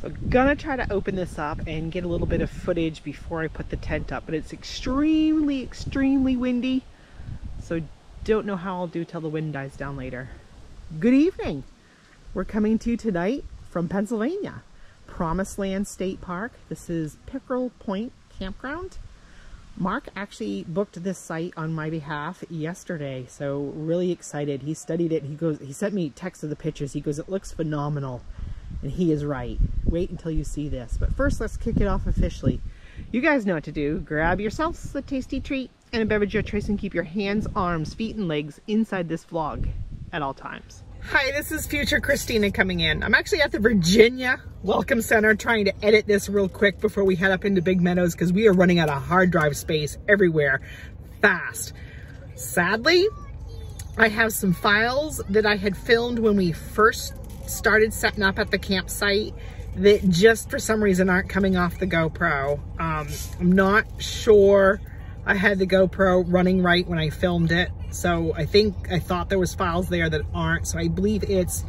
So I'm gonna try to open this up and get a little bit of footage before I put the tent up, but it's extremely windy, so don't know how I'll do till the wind dies down later. Good evening. We're coming to you tonight from Pennsylvania, Promised Land State Park. This is Pickerel Point Campground. Mark actually booked this site on my behalf yesterday, so really excited. He studied it. He sent me text of the pictures. He goes, it looks phenomenal. And he is right. Wait until you see this. But first, let's kick it off officially. You guys know what to do. Grab yourselves a tasty treat and a beverage of your choice and keep your hands, arms, feet, and legs inside this vlog at all times. Hi, this is future Christina coming in. I'm actually at the Virginia Welcome Center trying to edit this real quick before we head up into Big Meadows because we are running out of hard drive space everywhere fast. Sadly, I have some files that I had filmed when we first started setting up at the campsite that just for some reason aren't coming off the GoPro. I'm not sure I had the GoPro running right when I filmed it, so I thought there was files there that aren't, so I believe it's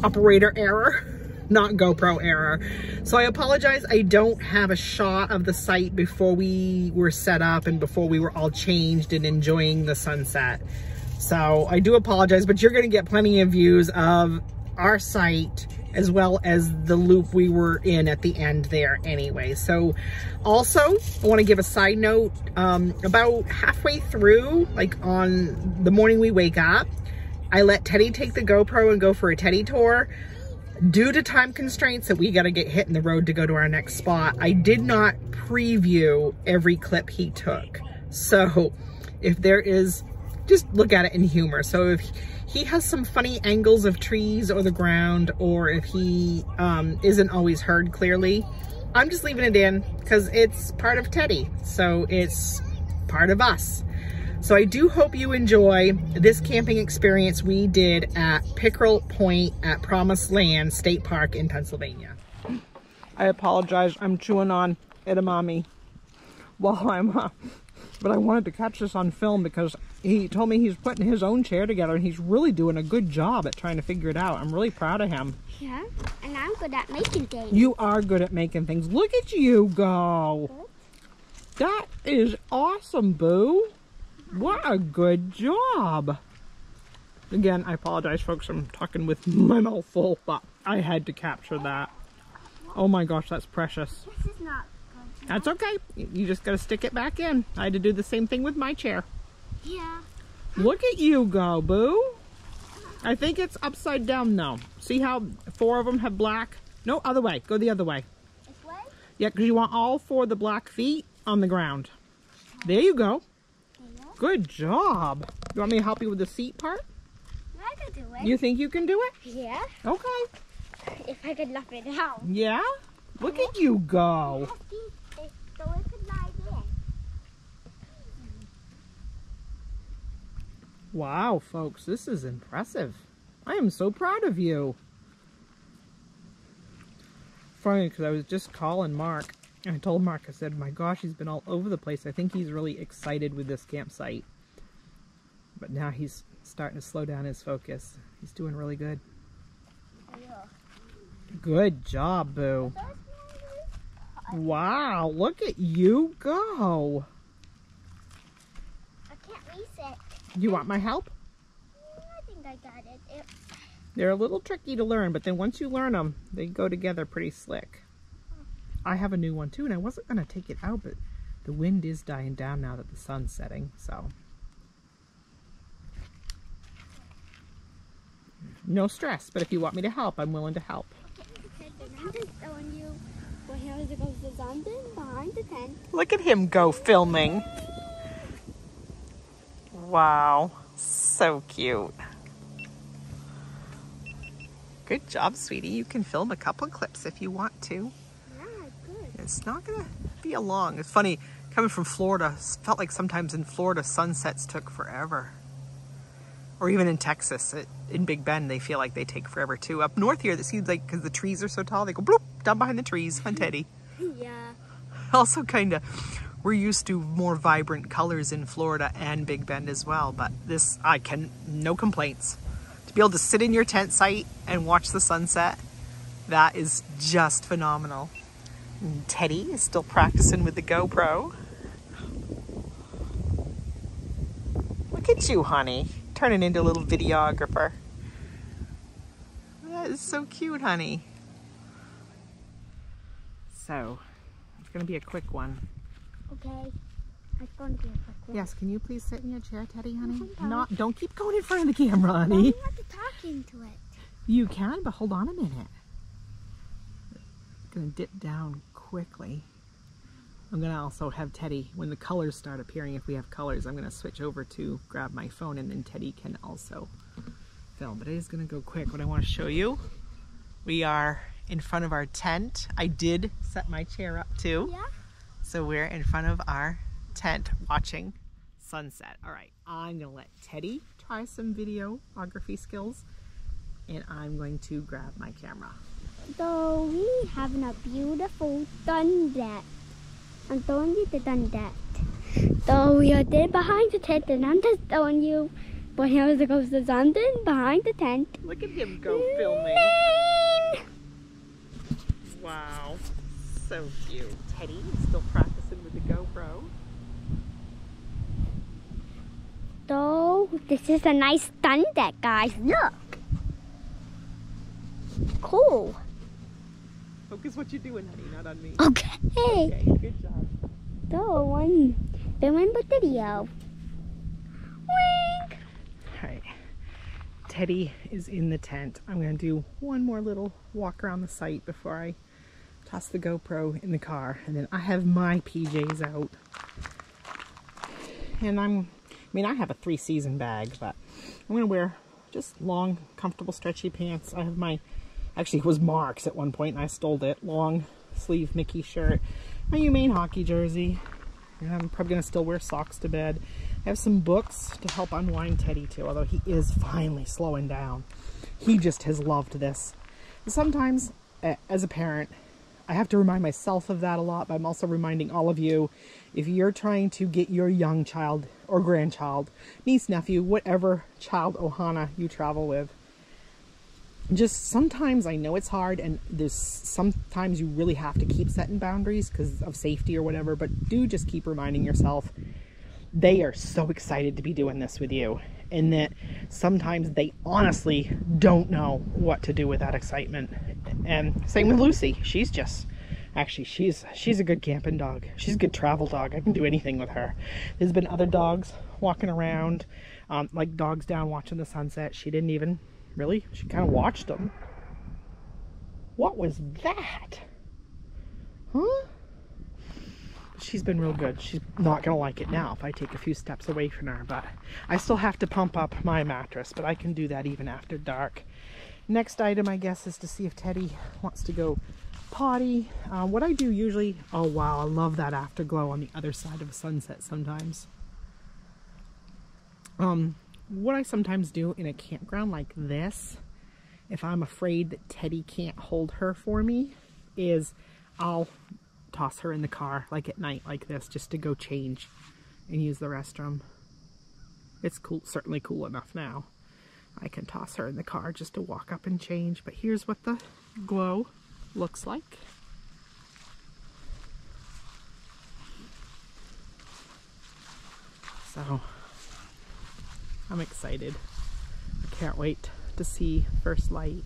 operator error, not GoPro error. So I apologize, I don't have a shot of the site before we were set up and before we were all changed and enjoying the sunset. So I do apologize, but you're gonna get plenty of views of our site as well as the loop we were in at the end there anyway. So also I want to give a side note, about halfway through, like on the morning we wake up, I let Teddy take the GoPro and go for a Teddy tour. Due to time constraints that we got to get hit in the road to go to our next spot, I did not preview every clip he took. So if there is, just look at it in humor. So if he has some funny angles of trees or the ground, or if he isn't always heard clearly, I'm just leaving it in because it's part of Teddy. So it's part of us. So I do hope you enjoy this camping experience we did at Pickerel Point at Promised Land State Park in Pennsylvania. I apologize. I'm chewing on edamame while I'm but I wanted to catch this on film because he told me he's putting his own chair together and he's really doing a good job at trying to figure it out. I'm really proud of him. Yeah, and I'm good at making things. You are good at making things. Look at you go. That is awesome, Boo. What a good job. Again, I apologize, folks. I'm talking with my mouth full, but I had to capture that. Oh my gosh, that's precious. This is not. That's okay. You just got to stick it back in. I had to do the same thing with my chair. Yeah. Look at you go, Boo. I think it's upside down now. See how 4 of them have black? No, other way. Go the other way. This way? Yeah, because you want all 4 of the black feet on the ground. There you go. Good job. You want me to help you with the seat part? I can do it. You think you can do it? Yeah. Okay. If I could knock it down. Yeah? Look at you go. So it could lie there. Wow, folks, this is impressive. I am so proud of you. Funny, because I was just calling Mark. I told Mark, I said, my gosh, he's been all over the place. I think he's really excited with this campsite. But now he's starting to slow down his focus. He's doing really good. Yeah. Good job, Boo. Wow, look at you go. I can't reset. You want my help? I think I got it. They're a little tricky to learn, but then once you learn them, they go together pretty slick. I have a new one too, and I wasn't going to take it out, but the wind is dying down now that the sun's setting, so. No stress, but if you want me to help, I'm willing to help. Look at him go filming. Wow, so cute. Good job, sweetie. You can film a couple clips if you want to. Yeah, good. It's not gonna be a long. It's funny, coming from Florida, it felt like sometimes in Florida sunsets took forever. Or even in Texas, in Big Bend, they feel like they take forever too. Up north here, it seems like because the trees are so tall, they go bloop down behind the trees on Teddy. Yeah. Also kind of We're used to more vibrant colors in Florida and Big Bend as well, but this, no complaints. To be able to sit in your tent site and watch the sunset, that is just phenomenal. And Teddy is still practicing with the GoPro. Look at you, honey. Turning into a little videographer. That is so cute, honey. So, it's going to be a quick one. Okay. It's going to be a quick one. Yes, can you please sit in your chair, Teddy, honey? No. Don't keep going in front of the camera, honey. I'm not talking to it. You can, but hold on a minute. I'm going to dip down quickly. I'm going to also have Teddy, when the colors start appearing, if we have colors, I'm going to switch over to grab my phone, and then Teddy can also film. But it is going to go quick. What I want to show you, we are in front of our tent. I did set my chair up too. Yeah. So we're in front of our tent watching sunset. All right, I'm going to let Teddy try some videography skills, and I'm going to grab my camera. So we having a beautiful sunset. I'm showing you the sunset. So we are there behind the tent, and I'm just showing you what happens to go to something behind the tent. Look at him go filming. Wow, so cute. Teddy is still practicing with the GoPro. So this is a nice sunset, guys. Look. Cool. Focus what you're doing, honey, not on me. Okay. Okay, good job. So one filming the video. Wink. All right, Teddy is in the tent. I'm gonna do one more little walk around the site before I toss the GoPro in the car, and then I have my PJs out. And I have a 3-season bag, but I'm gonna wear just long, comfortable, stretchy pants. I have my, actually it was Mark's at one point and I stole it, long sleeve Mickey shirt, my UMaine hockey jersey, and I'm probably gonna still wear socks to bed. I have some books to help unwind Teddy too, although he is finally slowing down. He just has loved this. Sometimes, as a parent, I have to remind myself of that a lot, but I'm also reminding all of you, if you're trying to get your young child or grandchild, niece, nephew, whatever child ohana you travel with, just sometimes, I know it's hard, and there's sometimes you really have to keep setting boundaries because of safety or whatever, but do just keep reminding yourself they are so excited to be doing this with you, and that sometimes they honestly don't know what to do with that excitement. And same with Lucy. She's just, actually, she's a good camping dog. She's a good travel dog. I can do anything with her. There's been other dogs walking around, like dogs down watching the sunset. She didn't even really, she kind of watched them. What was that? Huh? She's been real good. She's not gonna like it now if I take a few steps away from her, but I still have to pump up my mattress, but I can do that even after dark. Next item, I guess, is to see if Teddy wants to go potty. What I do usually, oh wow, I love that afterglow on the other side of a sunset sometimes. What I sometimes do in a campground like this, if I'm afraid that Teddy can't hold her for me, is I'll toss her in the car, like at night like this, just to go change and use the restroom. It's cool, certainly cool enough now. I can toss her in the car just to walk up and change, but here's what the glow looks like. So, I'm excited. I can't wait to see first light.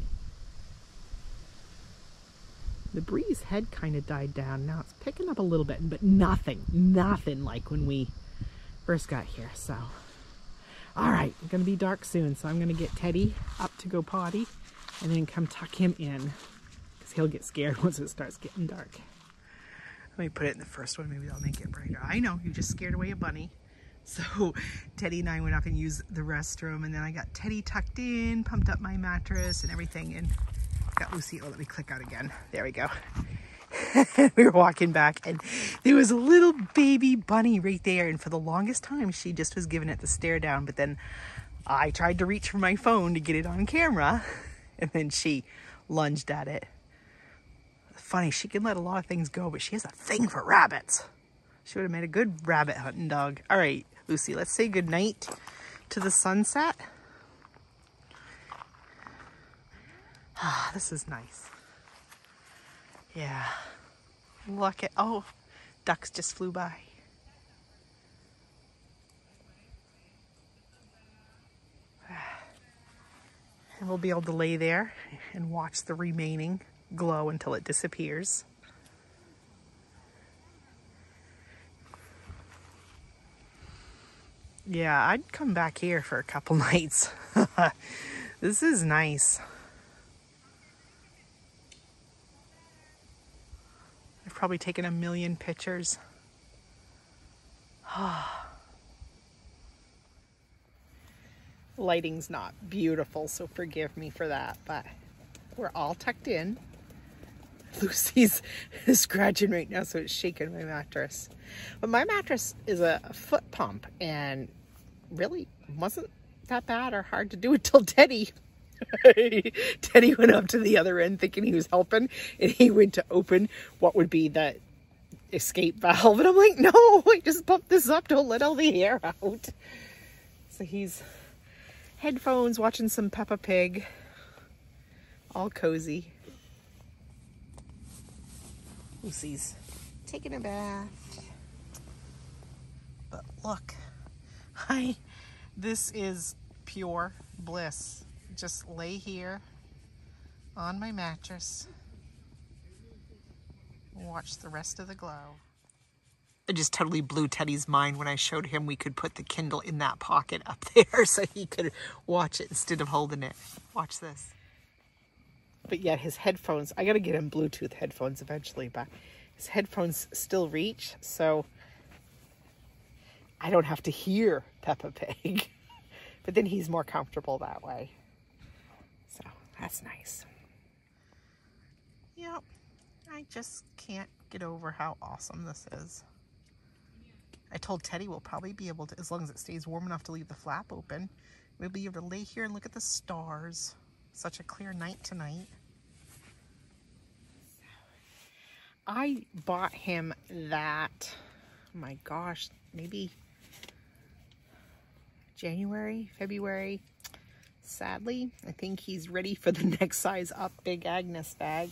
The breeze had kind of died down. Now it's picking up a little bit, but nothing like when we first got here. So, all right, it's gonna be dark soon, so I'm gonna get Teddy up to go potty and then come tuck him in because he'll get scared once it starts getting dark. Let me put it in the first one, maybe that'll make it brighter. I know, you just scared away a bunny. So Teddy and I went up and used the restroom, and then I got Teddy tucked in, pumped up my mattress and everything, and got Lucy. Oh, let me click out again. There we go. We were walking back, and there was a little baby bunny right there, and for the longest time she just was giving it the stare down, but then I tried to reach for my phone to get it on camera, and then she lunged at it. Funny, she can let a lot of things go, but she has a thing for rabbits. She would have made a good rabbit hunting dog. All right, Lucy, let's say good night to the sunset. Ah, this is nice. Yeah. Look at, oh, ducks just flew by. And we'll be able to lay there and watch the remaining glow until it disappears. Yeah, I'd come back here for a couple nights. This is nice. I've probably taken a million pictures. Lighting's not beautiful, so forgive me for that, but we're all tucked in. Lucy's scratching right now, so it's shaking my mattress. But my mattress is a foot pump, and really wasn't that bad or hard to do until Teddy. Teddy went up to the other end thinking he was helping, and he went to open what would be the escape valve, and I'm like, no, I just pumped this up, don't let all the air out. So he's headphones, watching some Peppa Pig, all cozy. Lucy's taking a bath. But look, this is pure bliss. Just lay here on my mattress, watch the rest of the glow. I just totally blew Teddy's mind when I showed him we could put the Kindle in that pocket up there so he could watch it instead of holding it. Watch this. But yet his headphones, I gotta get him Bluetooth headphones eventually, but his headphones still reach, so I don't have to hear Peppa Pig. But then he's more comfortable that way. So that's nice. Yep, I just can't get over how awesome this is. I told Teddy we'll probably be able to, as long as it stays warm enough to leave the flap open, we'll be able to lay here and look at the stars. Such a clear night tonight. I bought him that, oh my gosh, maybe January, February. Sadly, I think he's ready for the next size up Big Agnes bag.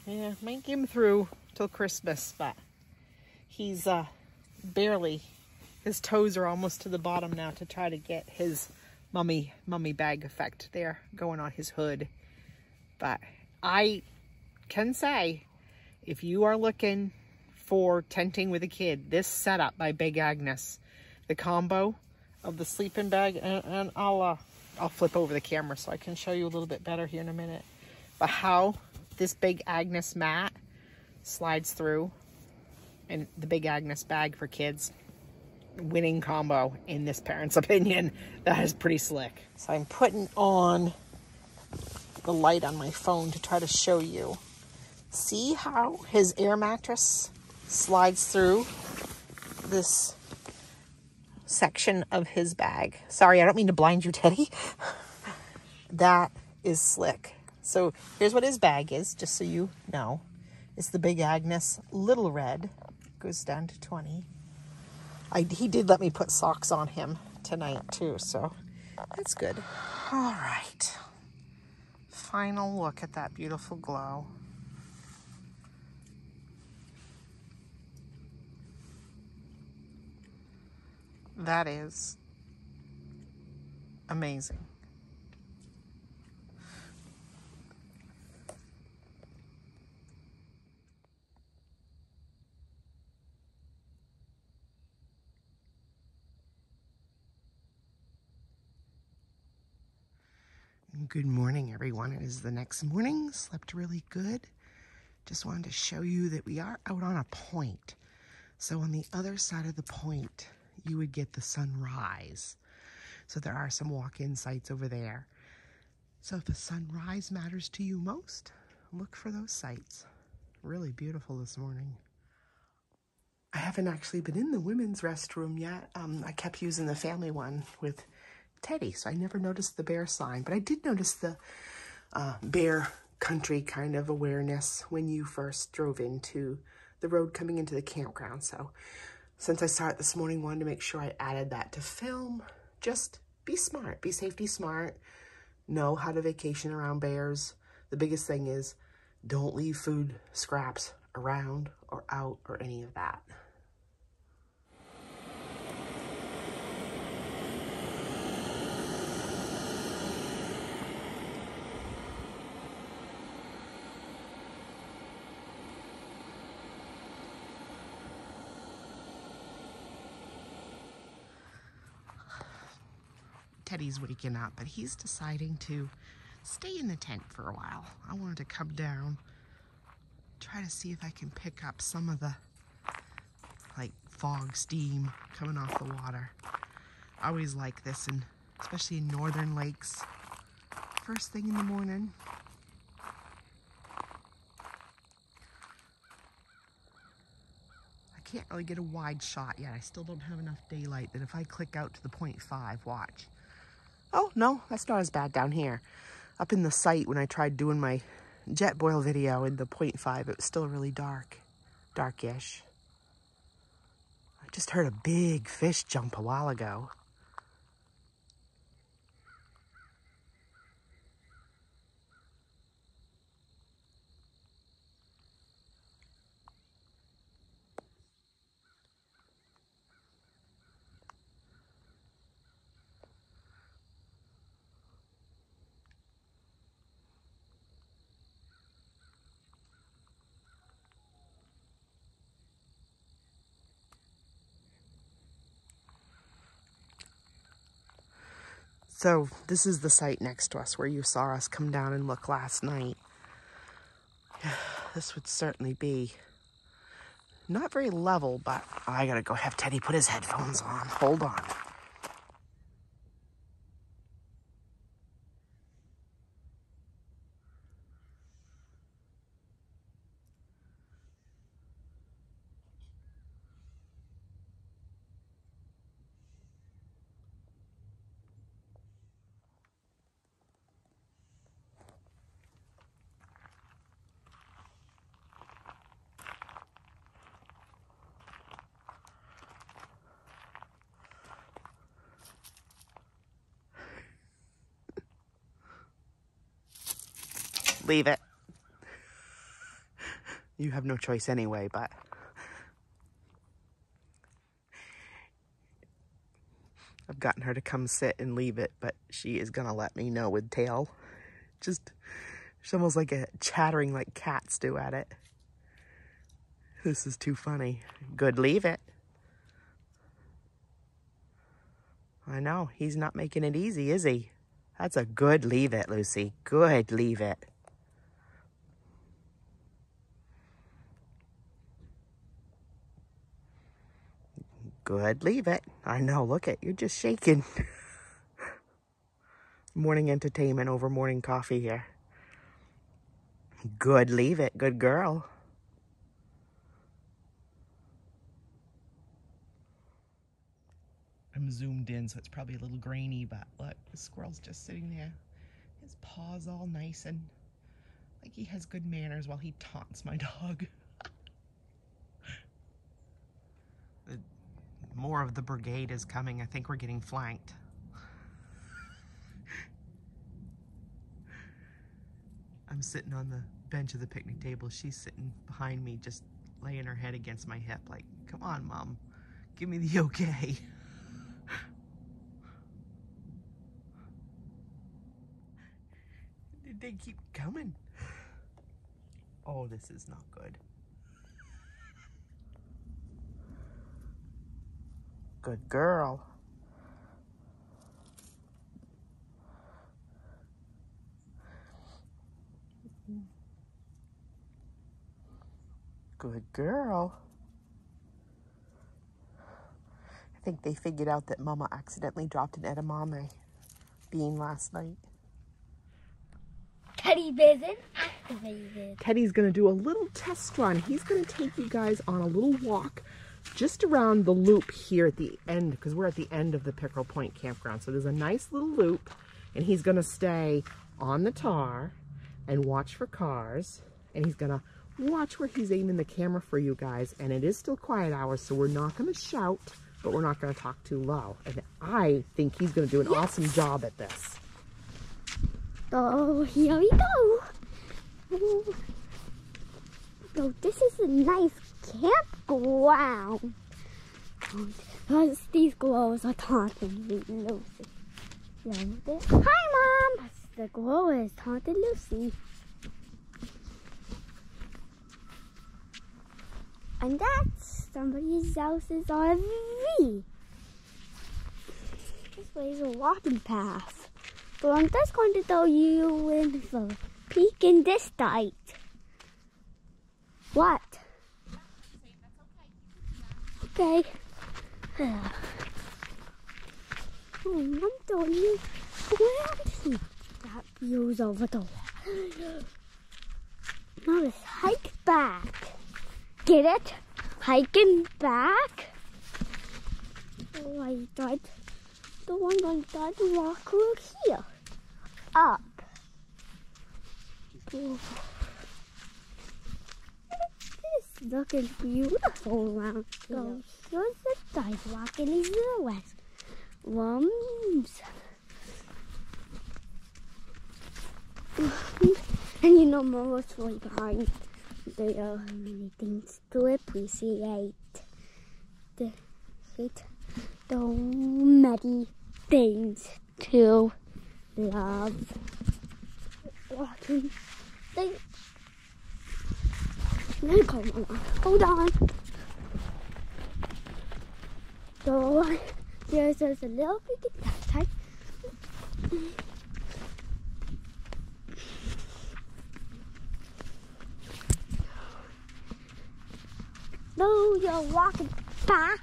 Yeah, might get him through till Christmas, but he's barely, his toes are almost to the bottom now to try to get his mummy bag effect there going on his hood. But I can say, if you are looking for tenting with a kid, this setup by Big Agnes, the combo of the sleeping bag, and I'll flip over the camera so I can show you a little bit better here in a minute, but how this Big Agnes mat slides through, and the Big Agnes bag for kids, winning combo in this parent's opinion. That is pretty slick. So I'm putting on the light on my phone to try to show you. See how his air mattress slides through this section of his bag. Sorry, I don't mean to blind you, Teddy. That is slick. So here's what his bag is, just so you know. It's the Big Agnes Little Red. Goes down to 20. He did let me put socks on him tonight too, so that's good. All right. Final look at that beautiful glow. That is amazing. Good morning, everyone. It is the next morning. Slept really good. Just wanted to show you that we are out on a point. So on the other side of the point, you would get the sunrise. So there are some walk-in sites over there. So if the sunrise matters to you most, look for those sites. Really beautiful this morning. I haven't actually been in the women's restroom yet. I kept using the family one with Teddy, so I never noticed the bear sign, but I did notice the bear country kind of awareness when you first drove into the road coming into the campground. So since I saw it this morning, wanted to make sure I added that to film. Just be smart, be safety smart, know how to vacation around bears. The biggest thing is don't leave food scraps around or out or any of that. Teddy's waking up, but he's deciding to stay in the tent for a while. I wanted to come down, try to see if I can pick up some of the like fog steam coming off the water. I always like this, and especially in northern lakes, first thing in the morning. I can't really get a wide shot yet. I still don't have enough daylight that if I click out to the 0.5, watch. Oh, no, that's not as bad down here. Up in the site, when I tried doing my jet boil video in the 0.5, it was still really dark, darkish. I just heard a big fish jump a while ago. So this is the site next to us where you saw us come down and look last night. This would certainly be not very level, but I gotta go have Teddy put his headphones on. Hold on. Leave it. You have no choice anyway, but I've gotten her to come sit and leave it, but she is gonna let me know with tail. Just, she's almost like a chattering like cats do at it. This is too funny. Good, leave it. I know, he's not making it easy, is he? That's a good leave it, Lucy. Good, leave it. Good, leave it. I know, look at, you're just shaking. Morning entertainment over morning coffee here. Good, leave it. Good girl. I'm zoomed in, so it's probably a little grainy, but look, the squirrel's just sitting there. His paws all nice and like he has good manners while he taunts my dog. More of the brigade is coming. I think we're getting flanked. I'm sitting on the bench of the picnic table. She's sitting behind me, just laying her head against my hip like, come on, Mom, give me the okay. They keep coming. Oh, this is not good. Good girl. Good girl. I think they figured out that Mama accidentally dropped an edamame bean last night. Teddy vision activated. Teddy's gonna do a little test run. He's gonna take you guys on a little walk just around the loop here at the end, because we're at the end of the Pickerel Point campground. So there's a nice little loop, and he's gonna stay on the tar and watch for cars, and he's gonna Watch where he's aiming the camera for you guys. And it is still quiet hours, so we're not going to shout, but we're not going to talk too low. And I think he's going to do an awesome job at this. Oh, here we go. So this is a nice campground. These girls are taunting Lucy. Hi, Mom. The girl is taunting Lucy. And that's somebody else's RV. This way is a walking path. So I'm just going to throw you in for a peek in this light. What? Okay. I'm throwing you around here. That view's over the wall. Now let's hike back. Get it? Hiking back. Oh, I thought the one I thought to walk over here. Up. Oh. This is looking beautiful around here. So here's the sidewalk and these little west rooms. And you know, Mama's right behind. There are many things to appreciate. The many things to love. Walking. Hold on. So there's a little bit of that type. So you're walking back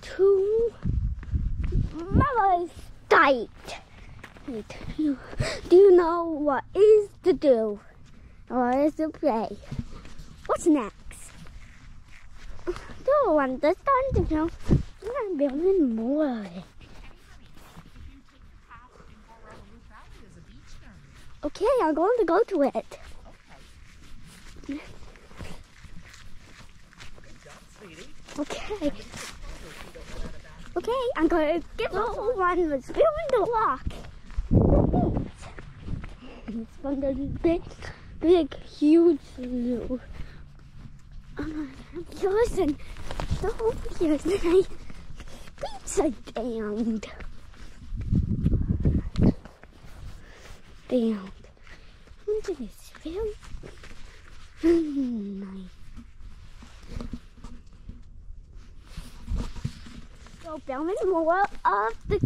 to Mama's site. Do you know what is to do? Or is to play? What's next? Don't understand, you know. I'm building more of it. Okay, I'm going to go to it. Okay. Okay, I'm going to give little one was filming the walk. It's from the big, huge zoo. Listen, so here's my pizza stand. And it's very nice. So filming more of the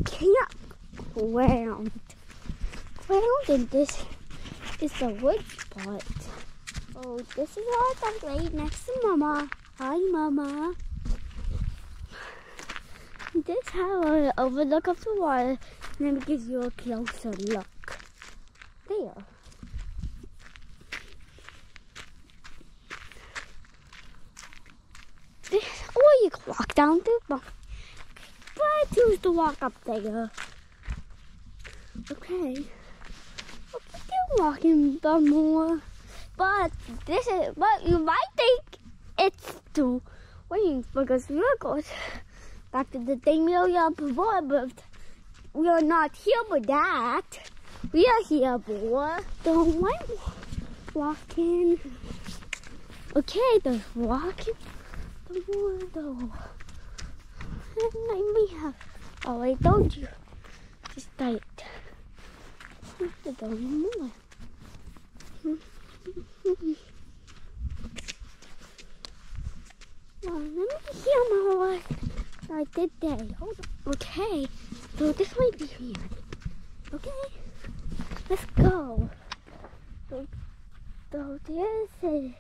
campground. And this is the wood spot. Oh, this is our dog right next to Mama. Hi, Mama. This is how I overlook of the water, and then it gives you a closer look. There. Or you can walk down to the bottom. But I choose to walk up there. Okay. We'll keep walking some more. But you might think it's too waiting because we're going back to the thing we were before, but we are not here for that. We are here for the one walking. Okay, the walking, the more though. And then we have, oh, I told you, just like the more. Well, let me hear my I did that. Hold on. Okay, so this might be here. Okay, let's go. So there's a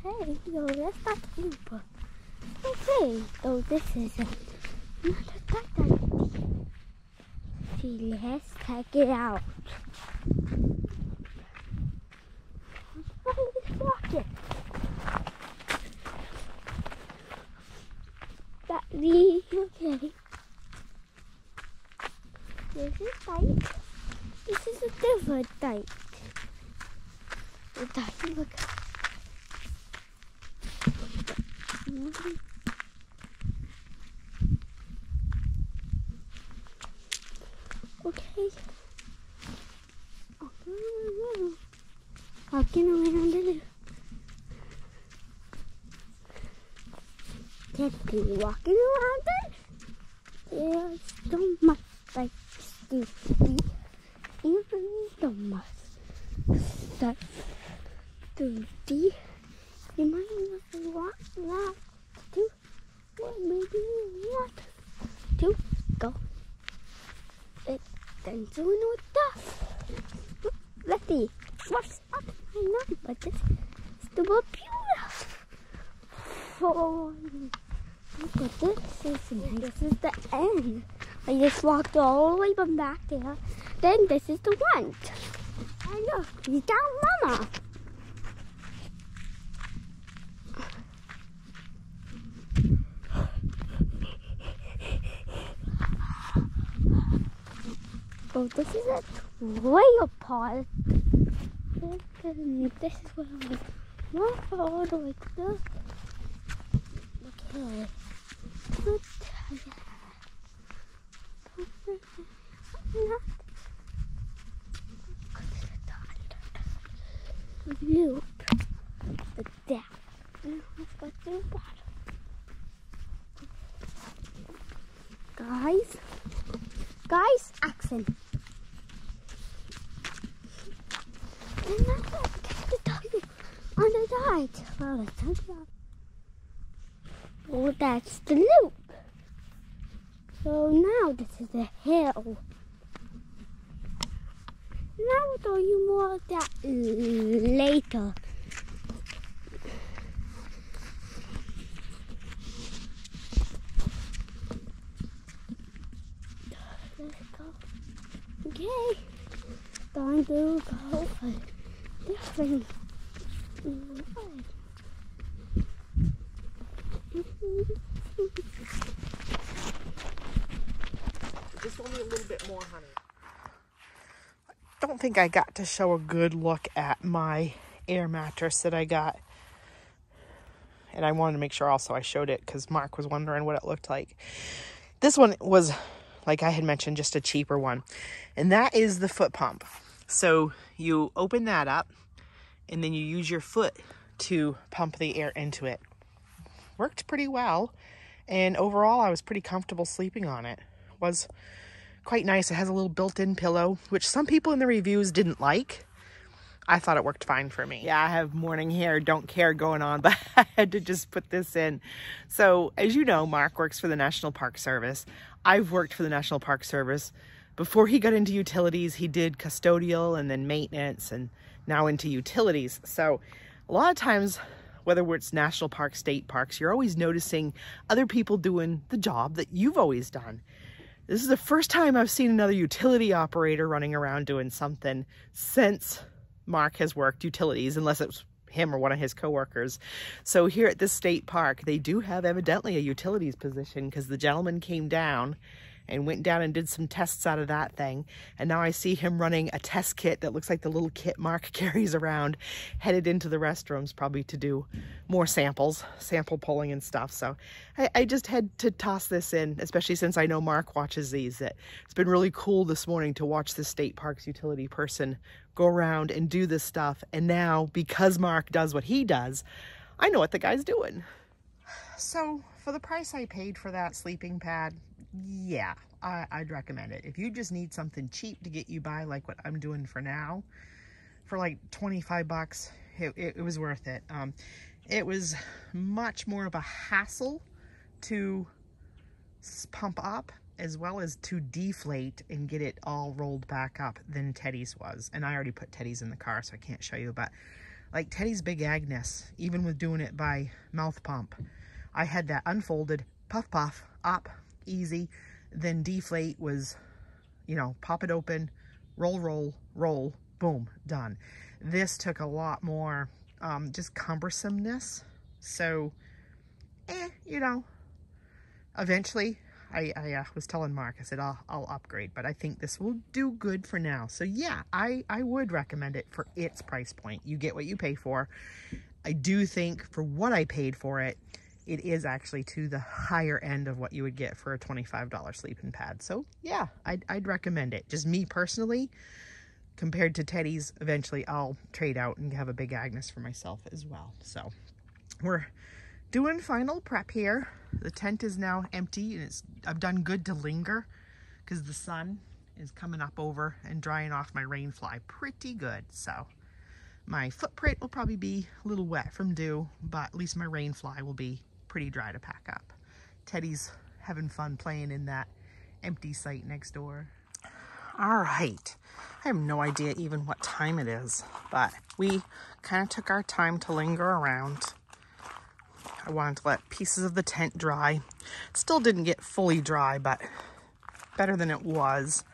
okay, so that's not super. Okay, so this is another duck. See, let's take it out. Daddy, okay. This is tight. This is a different tight. The tight, look. Okay. Walking around it. Teddy walking around it. There's so much like stupid. Even so much stuff. Dirty. You might want that to, or maybe you want to go. It then doing with stuff. Let's see. What's up? I know, but this is still beautiful. Look at this. This is the end. I just walked all the way from back there. Then this is the front. And look, we got Mama. Oh, this is a trail park. This is where I walk all the way to the... Okay. Loop the deck. And let's go to the bottom. Guys, action. And that's what I get to tell you on the side. Well, let's talk about. Oh, that's the loop. So now this is the hill. Now I'll tell you more of that later. Let's go. Okay. Time to go for this thing. Just only a little bit more, honey. I don't think I got to show a good look at my air mattress that I got. And I wanted to make sure also I showed it because Mark was wondering what it looked like. This one was, like I had mentioned, just a cheaper one. And that is the foot pump. So you open that up and then you use your foot to pump the air into it. Worked pretty well. And overall, I was pretty comfortable sleeping on it. Was quite nice. It has a little built-in pillow, which some people in the reviews didn't like. I thought it worked fine for me. Yeah, I have morning hair, don't care going on, but I had to just put this in. So, as you know, Mark works for the National Park Service. I've worked for the National Park Service. Before he got into utilities, he did custodial and then maintenance and now into utilities. So, a lot of times, whether it's national parks, state parks, you're always noticing other people doing the job that you've always done. This is the first time I've seen another utility operator running around doing something since Mark has worked utilities, unless it was him or one of his coworkers. So here at this state park, they do have evidently a utilities position because the gentleman came down and went down and did some tests out of that thing. And now I see him running a test kit that looks like the little kit Mark carries around, headed into the restrooms probably to do more samples, sample pulling and stuff. So I just had to toss this in, especially since I know Mark watches these. It's been really cool this morning to watch the state parks utility person go around and do this stuff. And now, because Mark does what he does, I know what the guy's doing. So for the price I paid for that sleeping pad, yeah, I'd recommend it. If you just need something cheap to get you by, like what I'm doing for now, for like 25 bucks, it was worth it. It was much more of a hassle to pump up as well as to deflate and get it all rolled back up than Teddy's was. And I already put Teddy's in the car, so I can't show you, but like Teddy's Big Agnes, even with doing it by mouth pump, I had that unfolded, puff, puff, up, easy. Then deflate was, you know, pop it open, roll, roll, roll, boom, done. This took a lot more just cumbersomeness. So, you know, eventually, I was telling Mark, I said, I'll upgrade, but I think this will do good for now. So yeah, I would recommend it for its price point. You get what you pay for. I do think for what I paid for it, it is actually to the higher end of what you would get for a $25 sleeping pad. So yeah, I'd recommend it. Just me personally, compared to Teddy's, eventually I'll trade out and have a big Agnes for myself as well. So we're doing final prep here. The tent is now empty, and I've done good to linger because the sun is coming up over and drying off my rain fly pretty good. So my footprint will probably be a little wet from dew, but at least my rain fly will be pretty dry to pack up. Teddy's having fun playing in that empty site next door. All right, I have no idea even what time it is, but we kind of took our time to linger around. I wanted to let pieces of the tent dry. Still didn't get fully dry, but better than it was.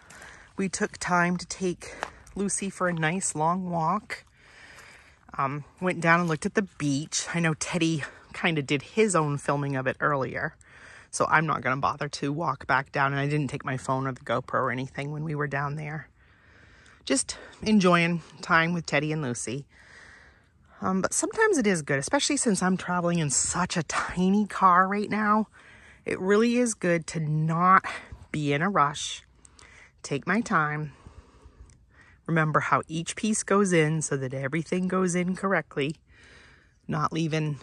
We took time to take Lucy for a nice long walk. Went down and looked at the beach. I know Teddy kind of did his own filming of it earlier, so I'm not going to bother to walk back down, and I didn't take my phone or the GoPro or anything when we were down there. Just enjoying time with Teddy and Lucy. But sometimes it is good, especially since I'm traveling in such a tiny car right now. It really is good to not be in a rush, take my time, remember how each piece goes in so that everything goes in correctly, not leaving,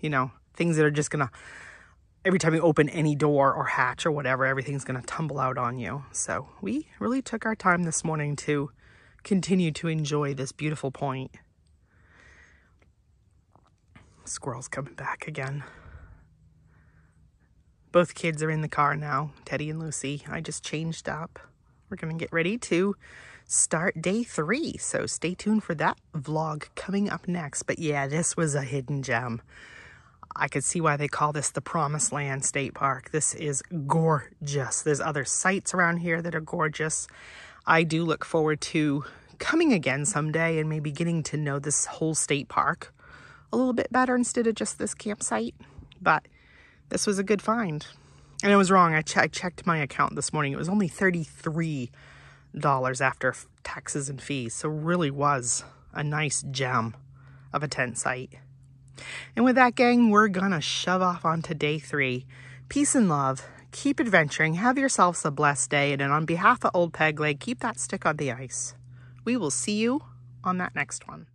you know, things that are just gonna, every time you open any door or hatch or whatever, everything's gonna tumble out on you. So we really took our time this morning to continue to enjoy this beautiful point. Squirrel's coming back again. Both kids are in the car now, Teddy and Lucy. I just changed up. We're gonna get ready to start day 3, so stay tuned for that vlog coming up next. But yeah, this was a hidden gem. I could see why they call this the Promised Land State Park. This is gorgeous. There's other sites around here that are gorgeous. I do look forward to coming again someday and maybe getting to know this whole state park a little bit better instead of just this campsite. But this was a good find. And I was wrong. I checked my account this morning. It was only $33 after taxes and fees. So really was a nice gem of a tent site. And with that, gang, we're gonna shove off onto day 3. Peace and love. Keep adventuring. Have yourselves a blessed day. And on behalf of Old Peg Leg, keep that stick on the ice. We will see you on that next one.